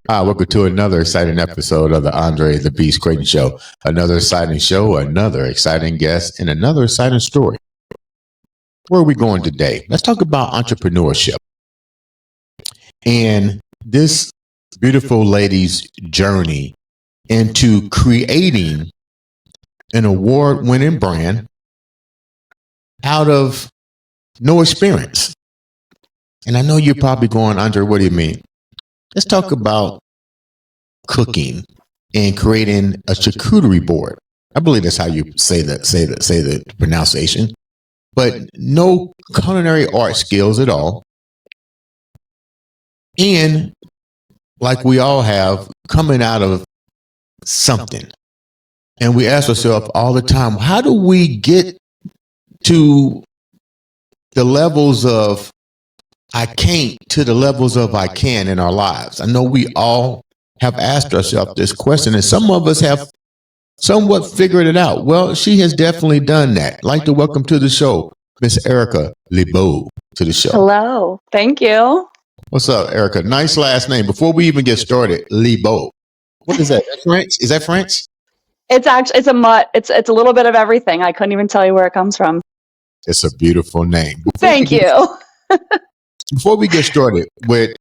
Hi, welcome to another exciting episode of the Andre The Beast Crayton Show. Another exciting show, another exciting guest, and another exciting story. Where are we going today? Let's talk about entrepreneurship and this beautiful lady's journey into creating an award-winning brand out of no experience. And I know you're probably going, Andre, what do you mean? Let's talk about cooking and creating a charcuterie board. I believe that's how you say the pronunciation. But no culinary art skills at all. And like we all have, coming out of something. And we ask ourselves all the time, how do we get to the levels of I can't to the levels of I can in our lives? I know we all have asked ourselves this question, and some of us have somewhat figured it out. Well, she has definitely done that. I'd like to welcome to the show, Miss Erika Lebo to the show. Hello. Thank you. What's up, Erika? Nice last name. Before we even get started, Lebo. What is that? Is that French? Is that French? It's a mutt. It's a little bit of everything. I couldn't even tell you where it comes from. It's a beautiful name. Thank you. Before we get started with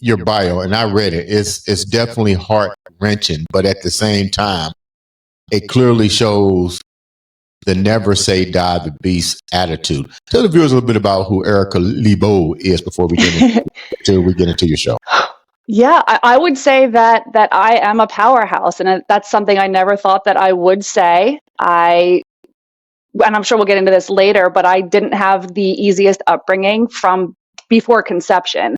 your bio, and I read it, it's definitely heart-wrenching, but at the same time, it clearly shows the never say die the beast attitude. Tell the viewers a little bit about who Erika Lebo is before we get into your show. Yeah, I would say that I am a powerhouse, and that's something I never thought that I would say. And I'm sure we'll get into this later, but I didn't have the easiest upbringing from before conception.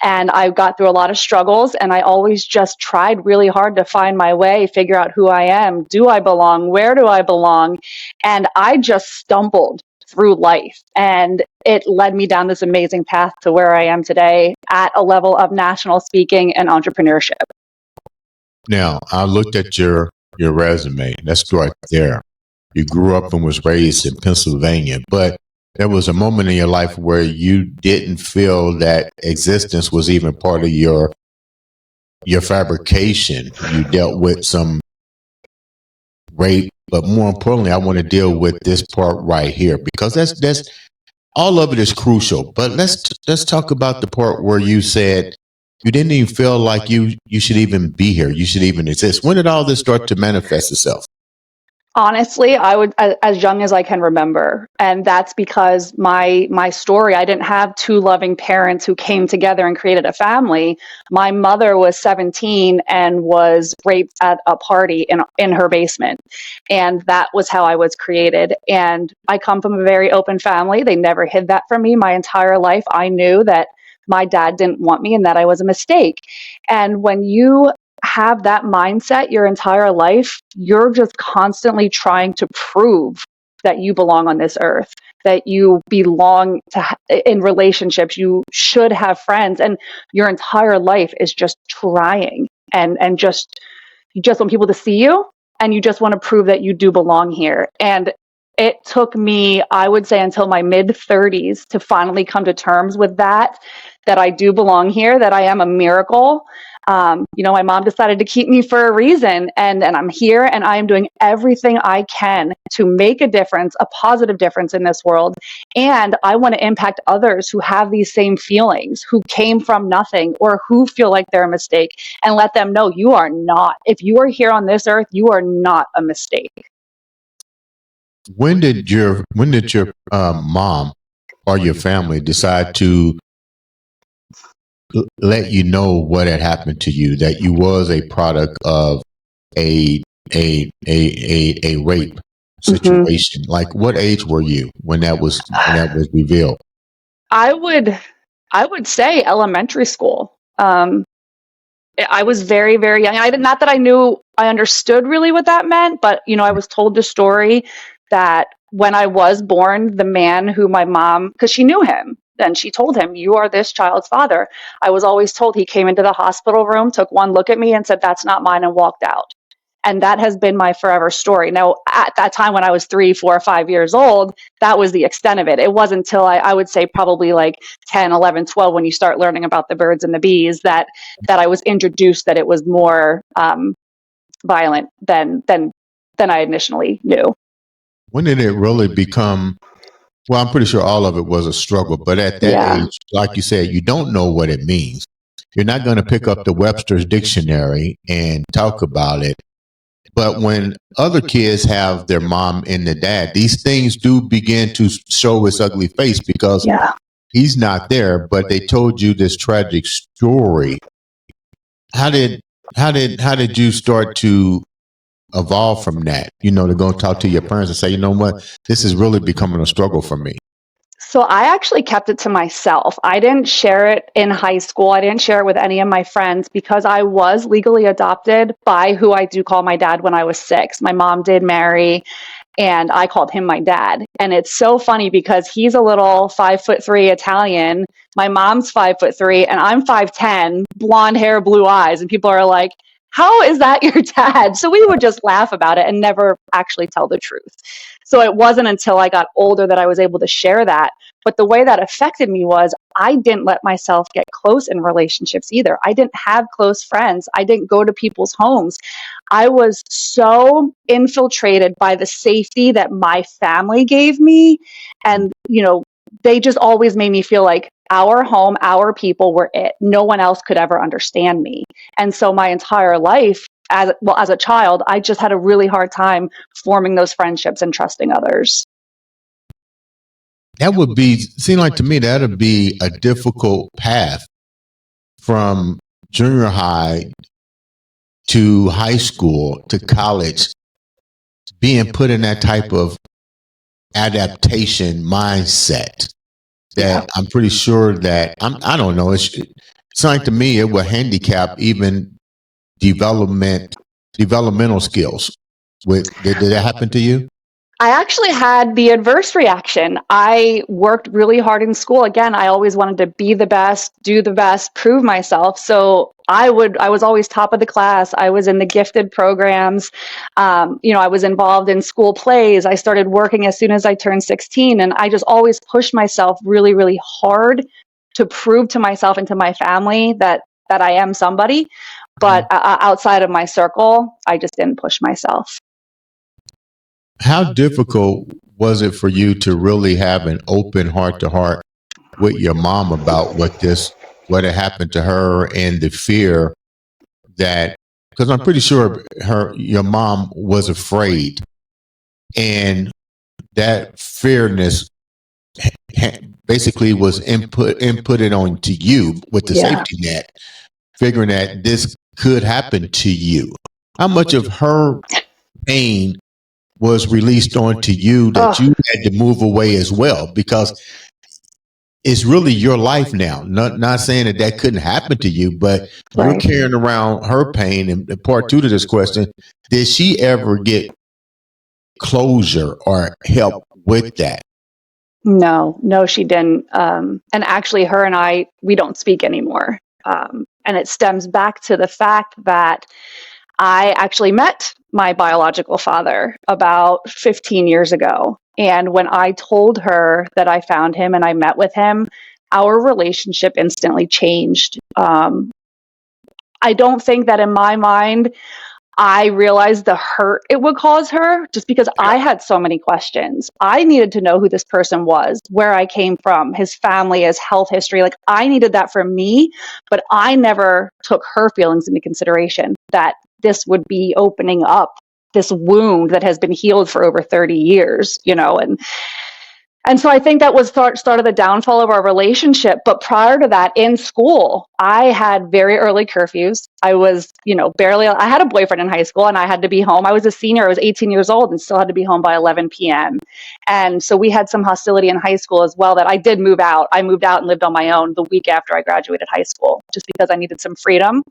And I got through a lot of struggles, and I always just tried really hard to find my way, figure out who I am. Do I belong? Where do I belong? And I just stumbled through life, and it led me down this amazing path to where I am today at a level of national speaking and entrepreneurship. Now, I looked at your resume. That's right there. You grew up and was raised in Pennsylvania, but there was a moment in your life where you didn't feel that existence was even part of your fabrication. You dealt with some rape, but more importantly, I want to deal with this part right here, because that's all of it is crucial. But let's talk about the part where you said you didn't even feel like you should even be here. You should even exist. When did all this start to manifest itself? Honestly, I would, as young as I can remember. And that's because my story, I didn't have two loving parents who came together and created a family. My mother was 17 and was raped at a party in her basement. And that was how I was created. And I come from a very open family. They never hid that from me. My entire life, I knew that my dad didn't want me and that I was a mistake. And when you have that mindset your entire life, you're just constantly trying to prove that you belong on this earth, that you belong in relationships, you should have friends, and your entire life is just trying and just you just want people to see you, and you just want to prove that you do belong here. And it took me, I would say, until my mid-30s to finally come to terms with that I do belong here, that I am a miracle. My mom decided to keep me for a reason, and I'm here, and I am doing everything I can to make a difference, a positive difference in this world. And I want to impact others who have these same feelings, who came from nothing or who feel like they're a mistake, and let them know you are not. If you are here on this earth, you are not a mistake. When did your mom or your family decide to let you know what had happened to you, that you was a product of a rape situation? Mm-hmm. Like, what age were you when that was revealed? I would say elementary school. I was very, very young. Not that I understood really what that meant, but I was told the story that when I was born, the man who my mom, because she knew him, And she told him, you are this child's father. I was always told. He came into the hospital room, took one look at me and said, that's not mine, and walked out. And that has been my forever story. Now, at that time when I was 3, 4, 5 years old, that was the extent of it. It wasn't until I would say probably like 10, 11, 12, when you start learning about the birds and the bees, that I was introduced that it was more violent than I initially knew. When did it really become? Well, I'm pretty sure all of it was a struggle, but at that age, like you said, you don't know what it means. You're not going to pick up the Webster's dictionary and talk about it. But when other kids have their mom and their dad, these things do begin to show its ugly face, because he's not there, but they told you this tragic story. How did you start to evolve from that? You know, to go talk to your parents and say, you know what, this is really becoming a struggle for me. So I actually kept it to myself. I didn't share it in high school. I didn't share it with any of my friends because I was legally adopted by who I do call my dad when I was 6. My mom did marry, and I called him my dad. And it's so funny because he's a little 5'3" Italian. My mom's 5'3", and I'm 5'10", blonde hair, blue eyes. And people are like, how is that your dad? So we would just laugh about it and never actually tell the truth. So it wasn't until I got older that I was able to share that. But the way that affected me was I didn't let myself get close in relationships either. I didn't have close friends. I didn't go to people's homes. I was so infiltrated by the safety that my family gave me. And, you know, they just always made me feel like our home, our people were it. No one else could ever understand me. And so my entire life, as a child, I just had a really hard time forming those friendships and trusting others. That would seem like to me that would be a difficult path from junior high to high school to college, being put in that type of adaptation mindset. That I'm pretty sure that I don't know. It's like to me it would handicap even developmental skills. Did that happen to you? I actually had the adverse reaction. I worked really hard in school. Again, I always wanted to be the best, do the best, prove myself. So I was always top of the class. I was in the gifted programs. I was involved in school plays. I started working as soon as I turned 16, and I just always pushed myself really, really hard to prove to myself and to my family that I am somebody. But outside of my circle, I just didn't push myself. How difficult was it for you to really have an open heart to heart with your mom about what had happened to her, and the fear that, because I'm pretty sure your mom was afraid, and that fearness basically was inputted onto you with the safety net, figuring that this could happen to you. How much of her pain was released onto you that you had to move away as well? Because it's really your life now. Not saying that couldn't happen to you, but you're carrying around her pain. And part 2 to this question, did she ever get closure or help with that? No, she didn't. And actually, her and I, we don't speak anymore. And it stems back to the fact that I actually met my biological father about 15 years ago. And when I told her that I found him and I met with him, our relationship instantly changed. I don't think that in my mind, I realized the hurt it would cause her, just because I had so many questions. I needed to know who this person was, where I came from, his family, his health history. Like, I needed that for me, but I never took her feelings into consideration, that this would be opening up this wound that has been healed for over 30 years, and so I think that was started the downfall of our relationship. But prior to that, in school, I had very early curfews. I was, I had a boyfriend in high school, and I had to be home. I was a senior. I was 18 years old and still had to be home by 11 p.m. And so we had some hostility in high school as well, that I did move out. I moved out and lived on my own the week after I graduated high school, just because I needed some freedom.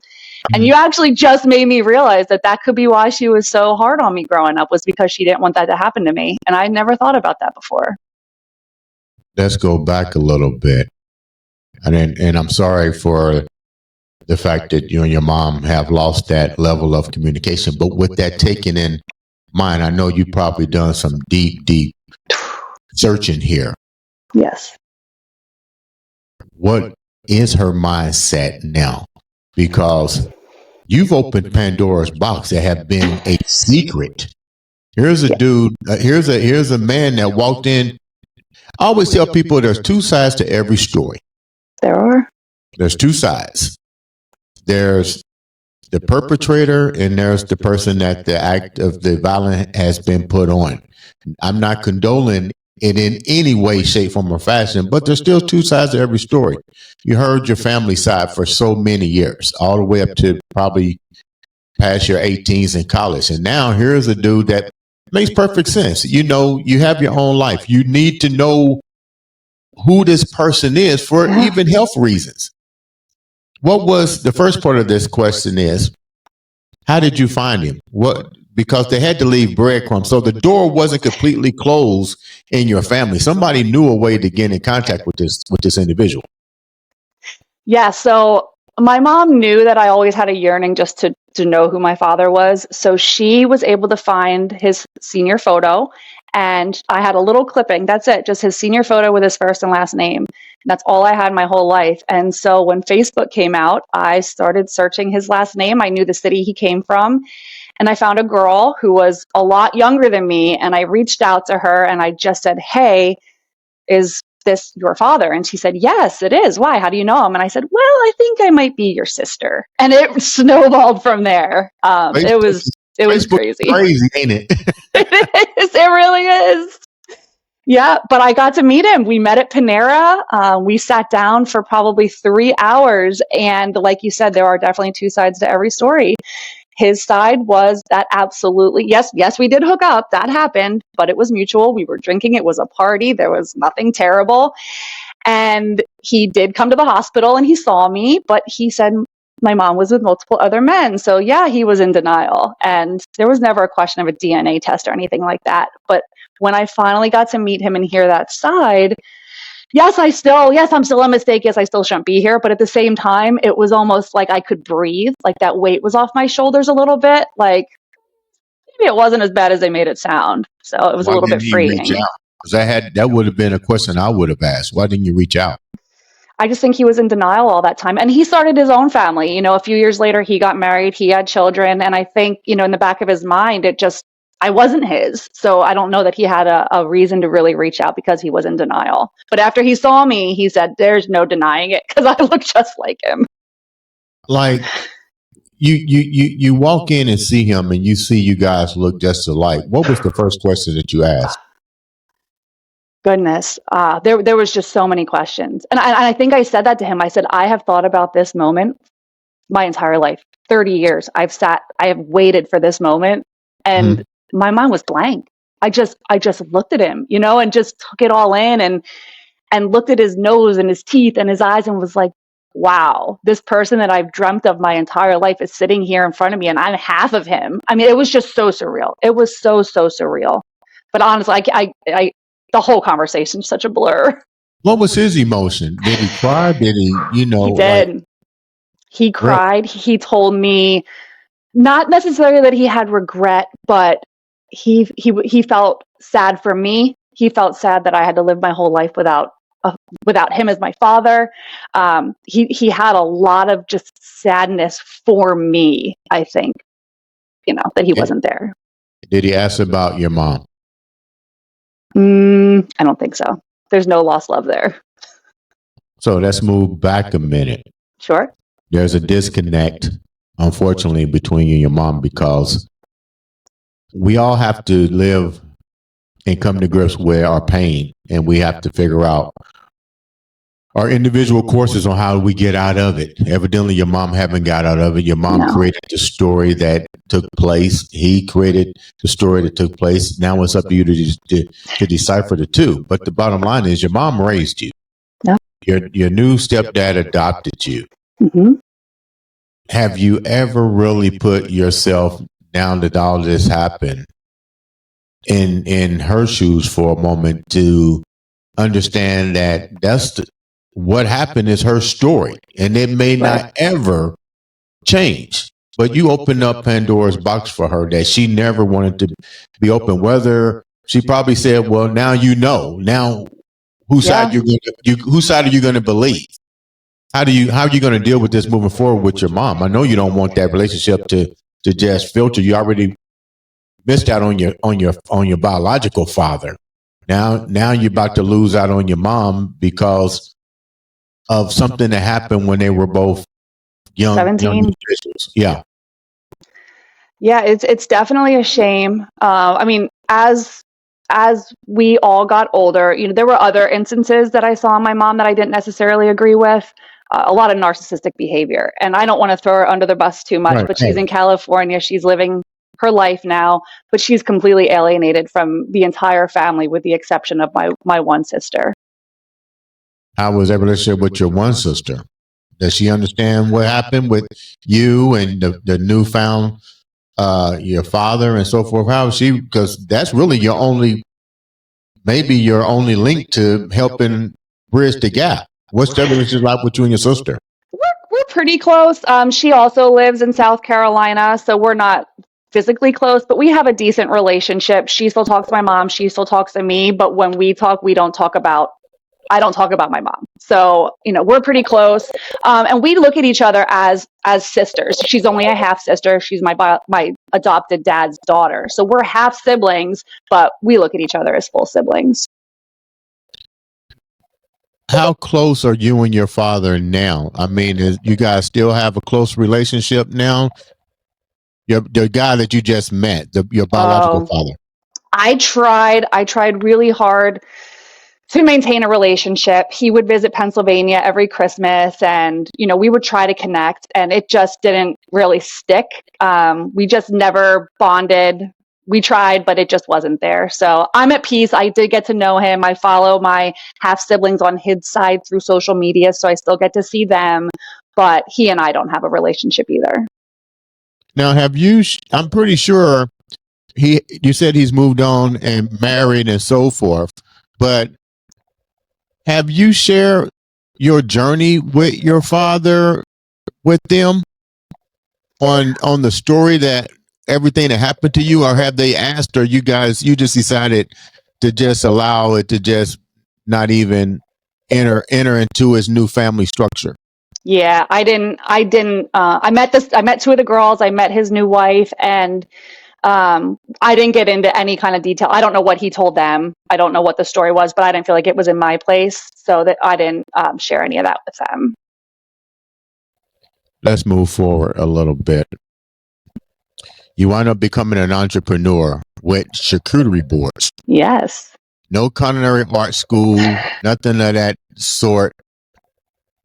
And you actually just made me realize that could be why she was so hard on me growing up, was because she didn't want that to happen to me. And I never thought about that before. Let's go back a little bit. And I'm sorry for the fact that you and your mom have lost that level of communication. But with that taken in mind, I know you've probably done some deep searching here. Yes. What is her mindset now? Because you've opened Pandora's box that have been a secret. Here's a dude. Here's a man that walked in. I always tell people there's two sides to every story. There are. There's two sides. There's the perpetrator and there's the person that the act of the violence has been put on. I'm not condoning it in any way, shape, form, or fashion, but there's still two sides to every story. You heard your family side for so many years, all the way up to probably past your 18s in college. And now here's a dude that makes perfect sense. You know, you have your own life. You need to know who this person is for even health reasons. What was the first part of this question is, how did you find him? What, because they had to leave breadcrumbs. So the door wasn't completely closed in your family. Somebody knew a way to get in contact with this individual. Yeah, so my mom knew that I always had a yearning just to know who my father was. So she was able to find his senior photo, and I had a little clipping. That's it, just his senior photo with his first and last name. And that's all I had my whole life. And so when Facebook came out, I started searching his last name. I knew the city he came from. And I found a girl who was a lot younger than me. And I reached out to her and I just said, hey, is this your father? And she said, yes, it is. Why? How do you know him? And I said, well, I think I might be your sister. And it snowballed from there. It was crazy. Crazy, ain't it? It is. It really is. Yeah, but I got to meet him. We met at Panera. We sat down for probably 3 hours. And like you said, there are definitely two sides to every story. His side was that absolutely, yes, we did hook up. That happened, but it was mutual. We were drinking. It was a party. There was nothing terrible. And he did come to the hospital and he saw me, but he said my mom was with multiple other men. So yeah, he was in denial. And there was never a question of a DNA test or anything like that. But when I finally got to meet him and hear that side, yes, I'm still a mistake. Yes, I still shouldn't be here. But at the same time, it was almost like I could breathe. Like that weight was off my shoulders a little bit. Like maybe it wasn't as bad as they made it sound. So it was a little bit freeing. Because that would have been a question I would have asked. Why didn't you reach out? I just think he was in denial all that time. And he started his own family. You know, a few years later, he got married. He had children. And I think, you know, in the back of his mind, I wasn't his. So I don't know that he had a reason to really reach out because he was in denial. But after he saw me, he said, there's no denying it because I look just like him. Like you walk in and see him and you see you guys look just alike. What was the first question that you asked? Goodness. There was just so many questions. And I think I said that to him. I said, I have thought about this moment my entire life, 30 years. I have waited for this moment. And my mind was blank. I just looked at him, you know, and just took it all in and looked at his nose and his teeth and his eyes and was like, wow, this person that I've dreamt of my entire life is sitting here in front of me and I'm half of him. I mean, it was just so surreal. It was so surreal. But honestly, the whole conversation is such a blur. What was his emotion? Did he cry? Did he, you know? He did. He cried. He told me not necessarily that he had regret, but he felt sad for me. He felt sad that I had to live my whole life without him as my father. He had a lot of just sadness for me, I think, you know, that he wasn't there. Did he ask about your mom? I don't think so. There's no lost love there. So let's move back a minute. Sure. There's a disconnect, unfortunately, between you and your mom because we all have to live and come to grips with our pain, and we have to figure out our individual courses on how we get out of it. Evidently, your mom haven't got out of it. Your mom created the story that took place. He created the story that took place. Now it's up to you to decipher the two. But the bottom line is your mom raised you. Yeah. Your new stepdad adopted you. Mm-hmm. Have you ever really put yourself down that all this happened in her shoes for a moment to understand that what happened is her story, and it may not ever change. But you open up Pandora's box for her that she never wanted to be open. Whether she probably said, "Well, now you know. Now, whose side whose side are you going to believe? How are you going to deal with this moving forward with your mom? I know you don't want that relationship to just filter. You already missed out on your biological father. Now you're about to lose out on your mom because of something that happened when they were both young individuals. Yeah. Yeah, it's definitely a shame. I mean, as we all got older, there were other instances that I saw in my mom that I didn't necessarily agree with. A lot of narcissistic behavior, and I don't want to throw her under the bus too much. But she's in California. She's living her life now, but she's completely alienated from the entire family, with the exception of my one sister. How was that relationship with your one sister? Does she understand what happened with you and the newfound your father and so forth? How is she? Because that's really maybe your only link to helping bridge the gap. What's that relationship like with you and your sister? We're pretty close. She also lives in South Carolina, so we're not physically close, but we have a decent relationship. She still talks to my mom. She still talks to me. But when we talk, I don't talk about my mom. So, we're pretty close. And we look at each other as sisters. She's only a half sister. She's my adopted dad's daughter. So we're half siblings, but we look at each other as full siblings. How close are you and your father now? I mean, you guys still have a close relationship now? The guy that you just met, your biological father. I tried really hard to maintain a relationship. He would visit Pennsylvania every Christmas, and we would try to connect, and it just didn't really stick. We just never bonded. We tried, but it just wasn't there. So I'm at peace. I did get to know him. I follow my half siblings on his side through social media, so I still get to see them, but he and I don't have a relationship either. Now, I'm pretty sure you said he's moved on and married and so forth, but have you shared your journey with your father with them on the story that everything that happened to you, or have they asked, or you just decided to just allow it to just not even enter into his new family structure? Yeah, I didn't. I met two of the girls. I met his new wife, and I didn't get into any kind of detail. I don't know what he told them. I don't know what the story was, but I didn't feel like it was in my place, so that I didn't share any of that with them. Let's move forward a little bit. You wind up becoming an entrepreneur with charcuterie boards. Yes. No culinary art school, nothing of that sort.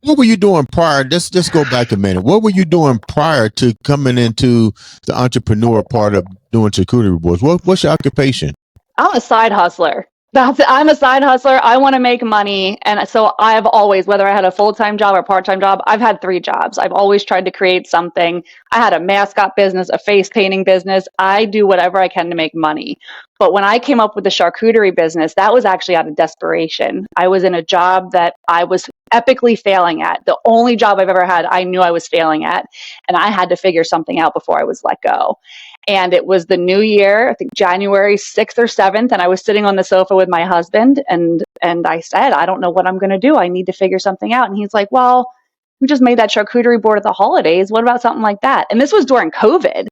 What were you doing prior? Let's just go back a minute. What were you doing prior to coming into the entrepreneur part of doing charcuterie boards? What's your occupation? I'm a side hustler. I'm a side hustler. I want to make money. And so I've always, whether I had a full-time job or part-time job, I've had 3 jobs. I've always tried to create something. I had a mascot business, a face painting business. I do whatever I can to make money. But when I came up with the charcuterie business, that was actually out of desperation. I was in a job that I was epically failing at. The only job I've ever had, I knew I was failing at. And I had to figure something out before I was let go. And it was the new year, I think January 6th or 7th. And I was sitting on the sofa with my husband, and I said, I don't know what I'm going to do. I need to figure something out. And he's like, well, we just made that charcuterie board at the holidays. What about something like that? And this was during COVID.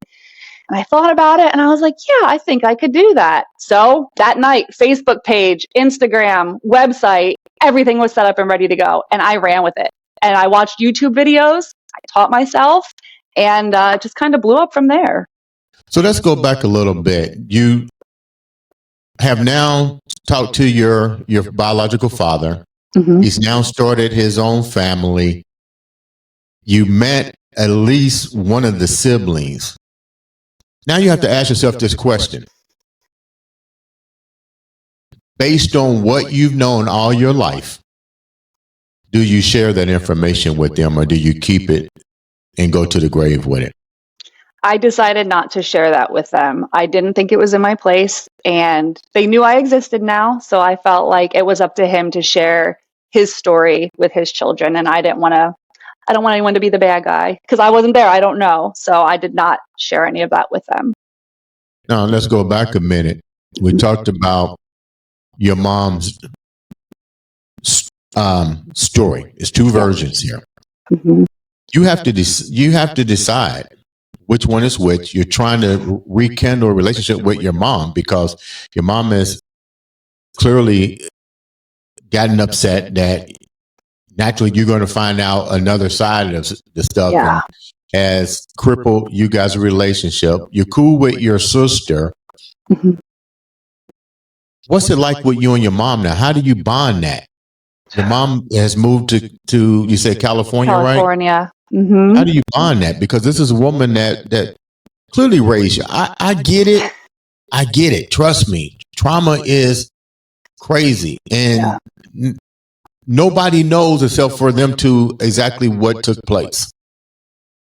And I thought about it, and I was like, yeah, I think I could do that. So that night, Facebook page, Instagram, website, everything was set up and ready to go. And I ran with it. And I watched YouTube videos. I taught myself, and just kind of blew up from there. So let's go back a little bit. You have now talked to your biological father. Mm-hmm. He's now started his own family. You met at least one of the siblings. Now you have to ask yourself this question. Based on what you've known all your life, do you share that information with them, or do you keep it and go to the grave with it? I decided not to share that with them. I didn't think it was in my place, and they knew I existed now. So I felt like it was up to him to share his story with his children, and I don't want anyone to be the bad guy because I wasn't there. I don't know. So I did not share any of that with them. Now, let's go back a minute. We talked about your mom's story. It's two versions here. Mm-hmm. You have to decide which one is which. You're trying to rekindle a relationship with your mom because your mom has clearly gotten upset that naturally you're going to find out another side of the stuff and has crippled you guys' relationship. You're cool with your sister. Mm-hmm. What's it like with you and your mom now? How do you bond that? Your mom has moved to you said California, right? California. Mm-hmm. How do you bond that? Because this is a woman that clearly raised you. I get it. I get it. Trust me. Trauma is crazy. And nobody knows except for them to exactly what took place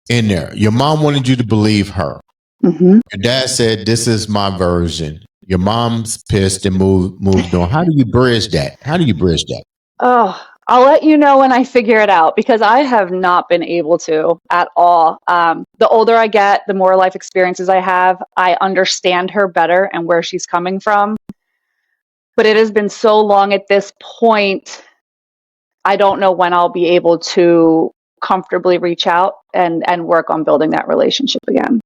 in there. Your mom wanted you to believe her. Mm-hmm. Your dad said, this is my version. Your mom's pissed and moved on. How do you bridge that? Oh, I'll let you know when I figure it out because I have not been able to at all. The older I get, the more life experiences I have, I understand her better and where she's coming from. But it has been so long at this point, I don't know when I'll be able to comfortably reach out and work on building that relationship again.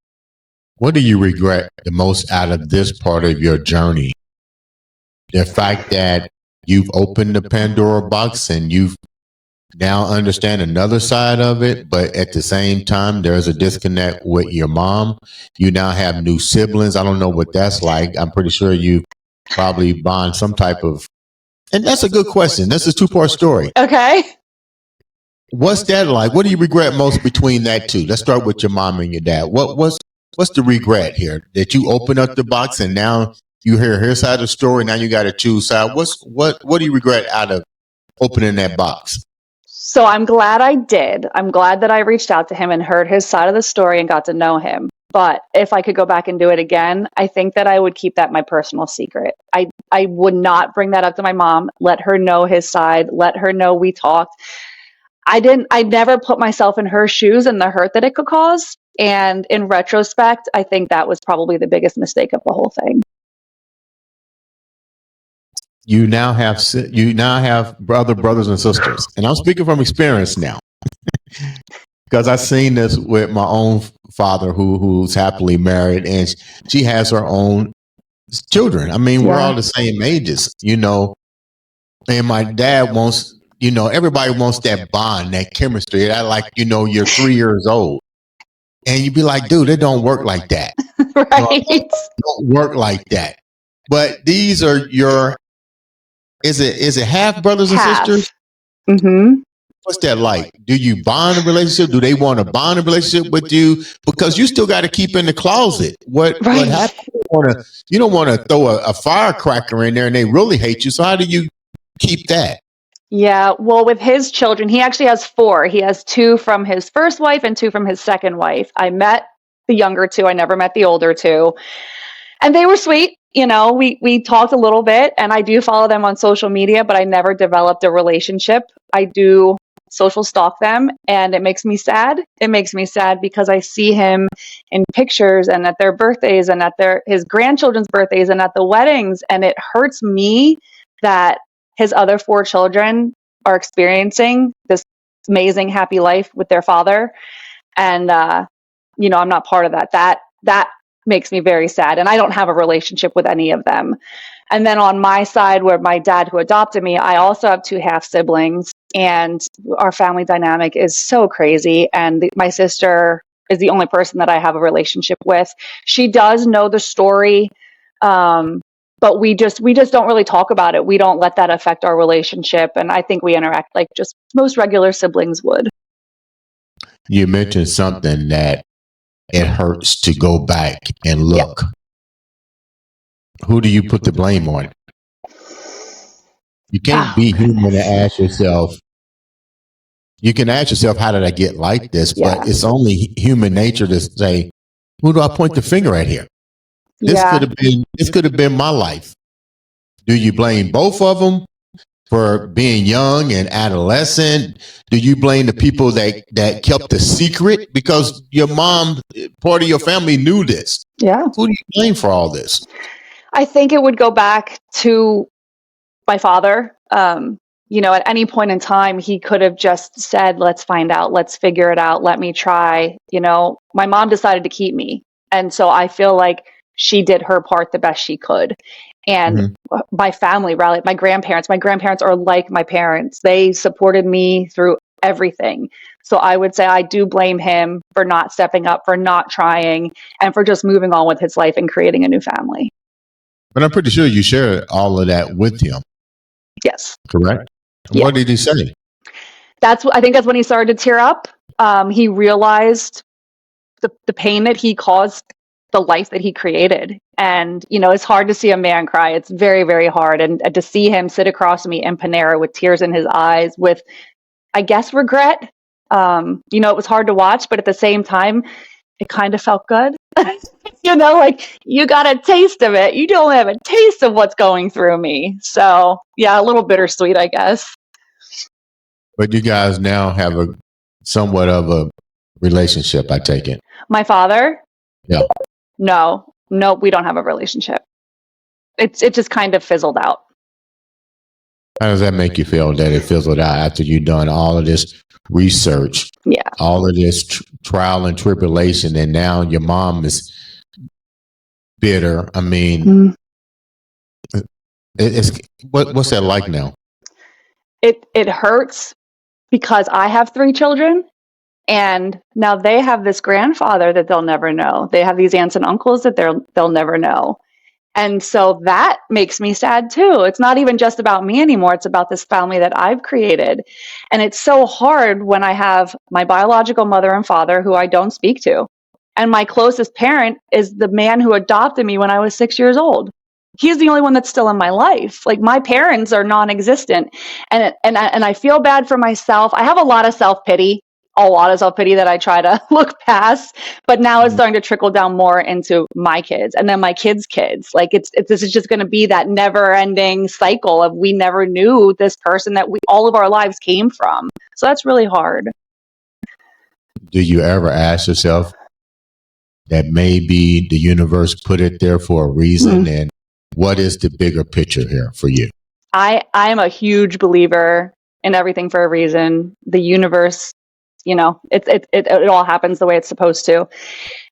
What do you regret the most out of this part of your journey? The fact that you've opened the Pandora box and you've now understand another side of it, but at the same time, there's a disconnect with your mom. You now have new siblings. I don't know what that's like. I'm pretty sure you probably bond some type of, and that's a good question. That's a two-part story. Okay. What's that like? What do you regret most between that two? Let's start with your mom and your dad. What's the regret here? That you open up the box and now you hear her side of the story. Now you got to choose side. What do you regret out of opening that box? So I'm glad I did. I'm glad that I reached out to him and heard his side of the story and got to know him. But if I could go back and do it again, I think that I would keep that my personal secret. I would not bring that up to my mom, let her know his side, let her know we talked. I never put myself in her shoes and the hurt that it could cause. And in retrospect, I think that was probably the biggest mistake of the whole thing. You now have brothers and sisters, and I'm speaking from experience now because I've seen this with my own father who's happily married, and she has her own children. I mean, we're all the same ages, and my dad wants, everybody wants that bond, that chemistry. That like, you're 3 years old, and you'd be like, dude, it don't work like that. Right? It don't work like that. But these are your. Is it half brothers and sisters? Mm-hmm. What's that like? Do you bond a relationship? Do they want to bond a relationship with you? Because you still got to keep in the closet. What happens? You don't want to throw a firecracker in there and they really hate you. So how do you keep that? Yeah, well, with his children, he actually has 4. He has 2 from his first wife and 2 from his second wife. I met the younger 2. I never met the older 2. And they were sweet. We talked a little bit, and I do follow them on social media, but I never developed a relationship. I do social stalk them, and it makes me sad. It makes me sad because I see him in pictures and at their birthdays and at his grandchildren's birthdays and at the weddings, and it hurts me that his other 4 children are experiencing this amazing, happy life with their father. And, I'm not part of that. That makes me very sad. And I don't have a relationship with any of them. And then on my side, where my dad who adopted me, I also have 2 half siblings, and our family dynamic is so crazy. And my sister is the only person that I have a relationship with. She does know the story. But we just don't really talk about it. We don't let that affect our relationship. And I think we interact like just most regular siblings would. You mentioned something that it hurts to go back and look. Yep. Who do you put the blame on? You can't be human and ask yourself. You can ask yourself, how did I get like this? But it's only human nature to say, who do I point the finger at here? This could have been my life. Do you blame both of them? for being young and adolescent? Do you blame the people that kept the secret? Because your mom, part of your family knew this. Yeah. Who do you blame for all this? I think it would go back to my father. At any point in time, he could have just said, let's find out, let's figure it out, let me try. My mom decided to keep me. And so I feel like she did her part the best she could. And my family rallied, my grandparents are like my parents. They supported me through everything. So I would say I do blame him for not stepping up, for not trying, and for just moving on with his life and creating a new family. But I'm pretty sure you shared all of that with him. Yes. Correct? Yeah. What did he say? I think that's when he started to tear up. He realized the pain that he caused the life that he created. And, it's hard to see a man cry. It's very, very hard. And to see him sit across me in Panera with tears in his eyes with, I guess, regret. It was hard to watch, but at the same time, it kind of felt good. Like you got a taste of it. You don't have a taste of what's going through me. So yeah, a little bittersweet, I guess. But you guys now have a somewhat of a relationship, I take it. My father? Yeah. No, we don't have a relationship. It just kind of fizzled out. How does that make you feel that it fizzled out after you've done all of this research? Yeah. All of this trial and tribulation, and now your mom is bitter. I mean, what's that like now? It hurts because I have 3 children. And now they have this grandfather that they'll never know. They have these aunts and uncles that they'll never know. And so that makes me sad too. It's not even just about me anymore. It's about this family that I've created. And it's so hard when I have my biological mother and father who I don't speak to. And my closest parent is the man who adopted me when I was 6 years old. He's the only one that's still in my life. Like my parents are non-existent. And I feel bad for myself. I have a lot of self-pity that I try to look past, but now it's starting to trickle down more into my kids and then my kids' kids. Like this is just going to be that never ending cycle of we never knew this person that all of our lives came from. So that's really hard. Do you ever ask yourself that maybe the universe put it there for a reason? And what is the bigger picture here for you? I am a huge believer in everything for a reason. The universe, it all happens the way it's supposed to.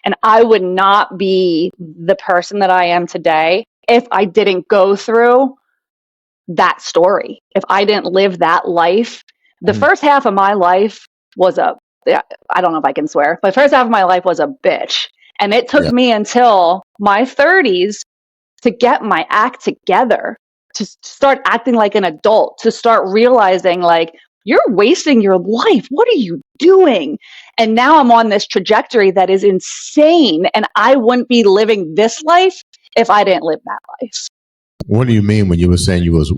And I would not be the person that I am today if I didn't go through that story. If I didn't live that life. The first half of my life was I don't know if I can swear, but the first half of my life was a bitch. And it took me until my 30s to get my act together, to start acting like an adult, to start realizing like, you're wasting your life. What are you doing? And now I'm on this trajectory that is insane. And I wouldn't be living this life if I didn't live that life. What do you mean when you were saying you was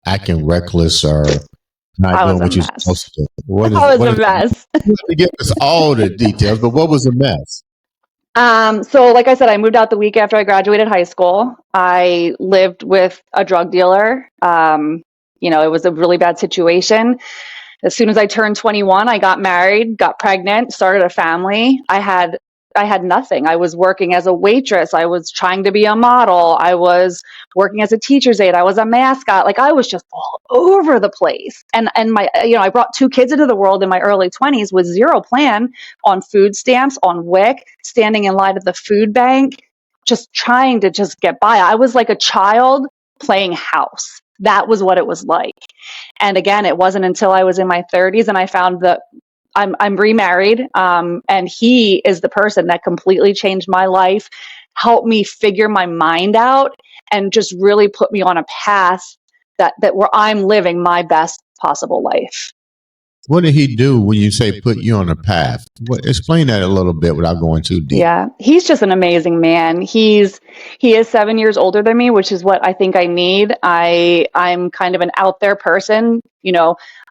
acting reckless or not doing what you're supposed to do? I was a mess. You have to give us all the details, but what was a mess? So like I said, I moved out the week after I graduated high school. I lived with a drug dealer. It was a really bad situation. As soon as I turned 21, I got married, got pregnant, started a family. I had nothing. I was working as a waitress. I was trying to be a model. I was working as a teacher's aide. I was a mascot. Like I was just all over the place. And I brought 2 kids into the world in my early 20s with zero plan on food stamps, on WIC, standing in line at the food bank, just trying to just get by. I was like a child playing house. That was what it was like. And again, it wasn't until I was in my 30s and I found that I'm remarried, and he is the person that completely changed my life, helped me figure my mind out, and just really put me on a path that where I'm living my best possible life. What did he do when you say put you on a path? Explain that a little bit without going too deep. Yeah, he's just an amazing man. He is 7 years older than me, which is what I think I need. I'm kind of an out there person.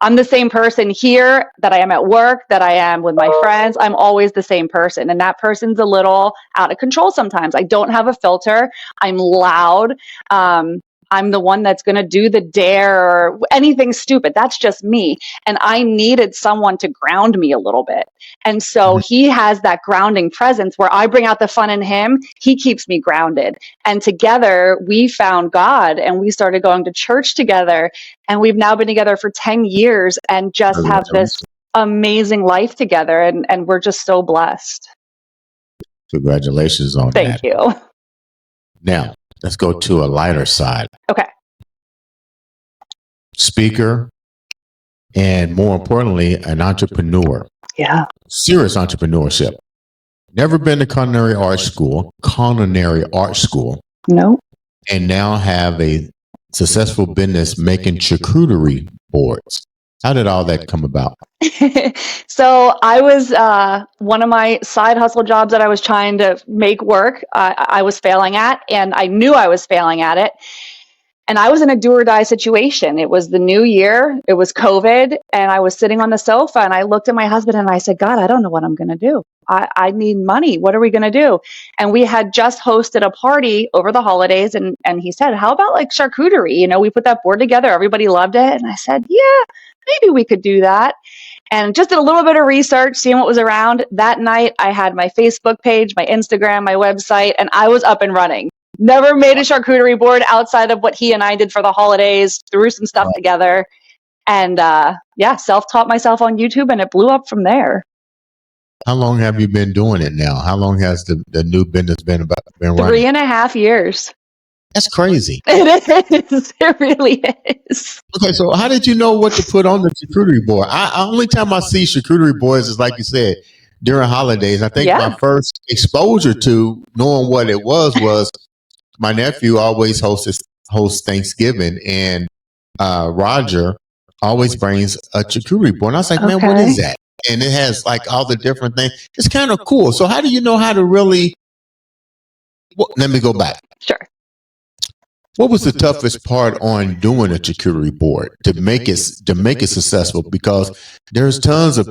I'm the same person here that I am at work, that I am with my friends. I'm always the same person. And that person's a little out of control sometimes. I don't have a filter. I'm loud. I'm the one that's going to do the dare or anything stupid. That's just me. And I needed someone to ground me a little bit. And so he has that grounding presence where I bring out the fun in him. He keeps me grounded. And together we found God and we started going to church together. And we've now been together for 10 years and just have this amazing life together. And we're just so blessed. Congratulations on that. Thank you. Now, let's go to a lighter side. Okay. Speaker, and more importantly, an entrepreneur. Yeah. Serious entrepreneurship. Never been to culinary art school. No. And now have a successful business making charcuterie boards. How did all that come about? So I was, one of my side hustle jobs that I was trying to make work, I was failing at, and I knew I was failing at it. And I was in a do or die situation. It was the new year, it was COVID, and I was sitting on the sofa and I looked at my husband and I said, God, I don't know what I'm going to do. I need money. What are we going to do? And we had just hosted a party over the holidays. And he said, how about like charcuterie? You know, we put that board together. Everybody loved it. And I said, yeah, maybe we could do that. And just did a little bit of research, seeing what was around. That night, I had my Facebook page, my Instagram, my website, and I was up and running. Never made a charcuterie board outside of what he and I did for the holidays, threw some stuff together. And self-taught myself on YouTube, and it blew up from there. How long have you been doing it now? How long has the new business been running? 3.5 years. That's crazy. It is. It really is. Okay, so how did you know what to put on the charcuterie board? Only time I see charcuterie boards is, like you said, during holidays. I think my first exposure to knowing what it was my nephew always hosts Thanksgiving, and Roger always brings a charcuterie board. And I was like, man, what is that? And it has like all the different things. It's kind of cool. So how do you know how to really? Well, let me go back. Sure. What was the toughest part on doing a charcuterie board to make it successful? Because there's tons of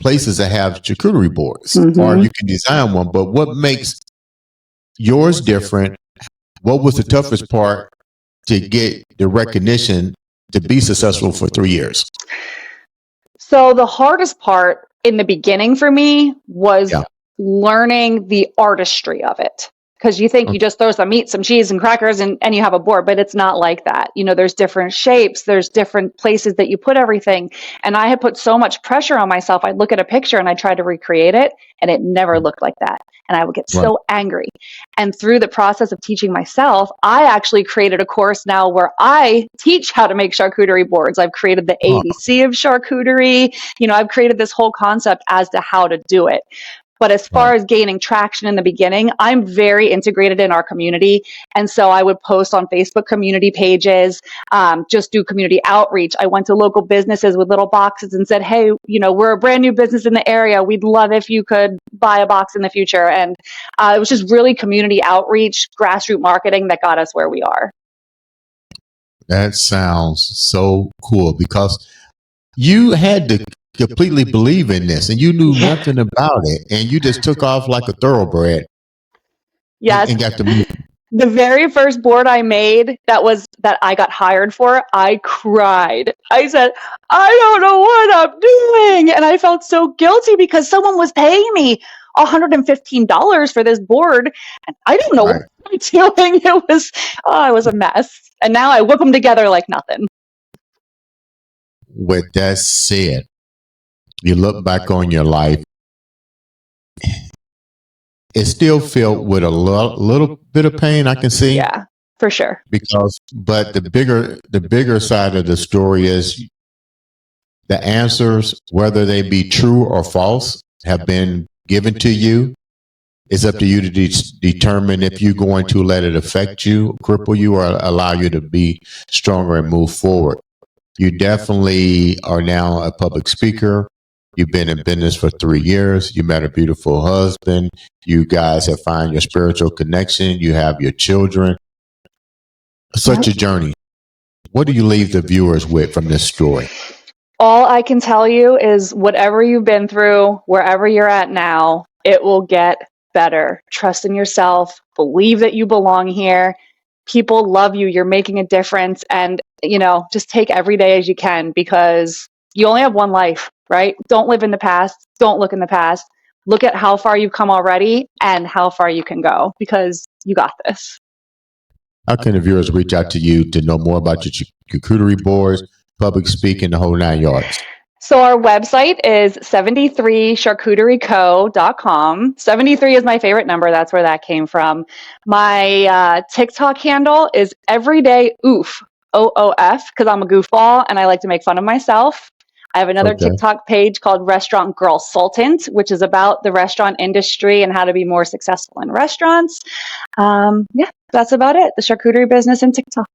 places that have charcuterie boards, or you can design one. But what makes yours different? What was the toughest part to get the recognition to be successful for 3 years? So the hardest part in the beginning for me was learning the artistry of it. Because you think you just throw some meat, some cheese, and crackers, and you have a board, but it's not like that. You know, there's different shapes, there's different places that you put everything. And I had put so much pressure on myself. I'd look at a picture and I tried to recreate it, and it never looked like that. And I would get so angry. And through the process of teaching myself, I actually created a course now where I teach how to make charcuterie boards. I've created the ABC of charcuterie. You know, I've created this whole concept as to how to do it. But as far as gaining traction in the beginning, I'm very integrated in our community. And so I would post on Facebook community pages, just do community outreach. I went to local businesses with little boxes and said, hey, you know, we're a brand new business in the area. We'd love if you could buy a box in the future. And it was just really community outreach, grassroots marketing that got us where we are. That sounds so cool, because you had to completely believe in this and you knew nothing about it, and you just took off like a thoroughbred. Yes. And got to move. The very first board I made that I got hired for, I cried. I said, I don't know what I'm doing. And I felt so guilty because someone was paying me $115 for this board. And I don't know what I'm doing. It was a mess. And now I whip them together like nothing. With that said, you look back on your life, it's still filled with a little bit of pain, I can see. Yeah, for sure. But the bigger side of the story is the answers, whether they be true or false, have been given to you. It's up to you to determine if you're going to let it affect you, cripple you, or allow you to be stronger and move forward. You definitely are now a public speaker. You've been in business for 3 years. You met a beautiful husband. You guys have found your spiritual connection. You have your children. Such a journey. What do you leave the viewers with from this story? All I can tell you is whatever you've been through, wherever you're at now, it will get better. Trust in yourself. Believe that you belong here. People love you. You're making a difference. And, just take every day as you can, because you only have one life, right? Don't live in the past. Don't look in the past. Look at how far you've come already and how far you can go, because you got this. How can the viewers reach out to you to know more about your charcuterie boards, public speaking, the whole 9 yards? So our website is 73charcuterieco.com. 73 is my favorite number. That's where that came from. My TikTok handle is everyday oof, OOF, because I'm a goofball and I like to make fun of myself. I have another TikTok page called Restaurant Girl Sultant, which is about the restaurant industry and how to be more successful in restaurants. That's about it. The charcuterie business and TikTok.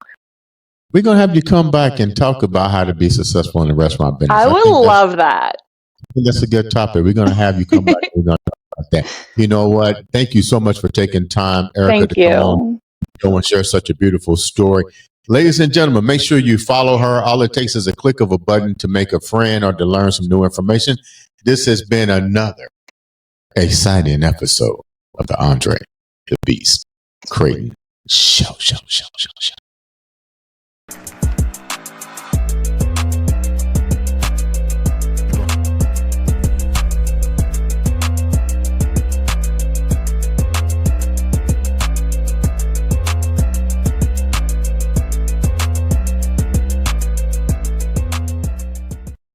We're going to have you come back and talk about how to be successful in the restaurant business. I would love that. I think that's a good topic. We're going to have you come back. We're going to talk about that. You know what? Thank you so much for taking time, Erika, to come on and share such a beautiful story. Ladies and gentlemen, make sure you follow her. All it takes is a click of a button to make a friend or to learn some new information. This has been another exciting episode of the Andre The Beast Crayton Show.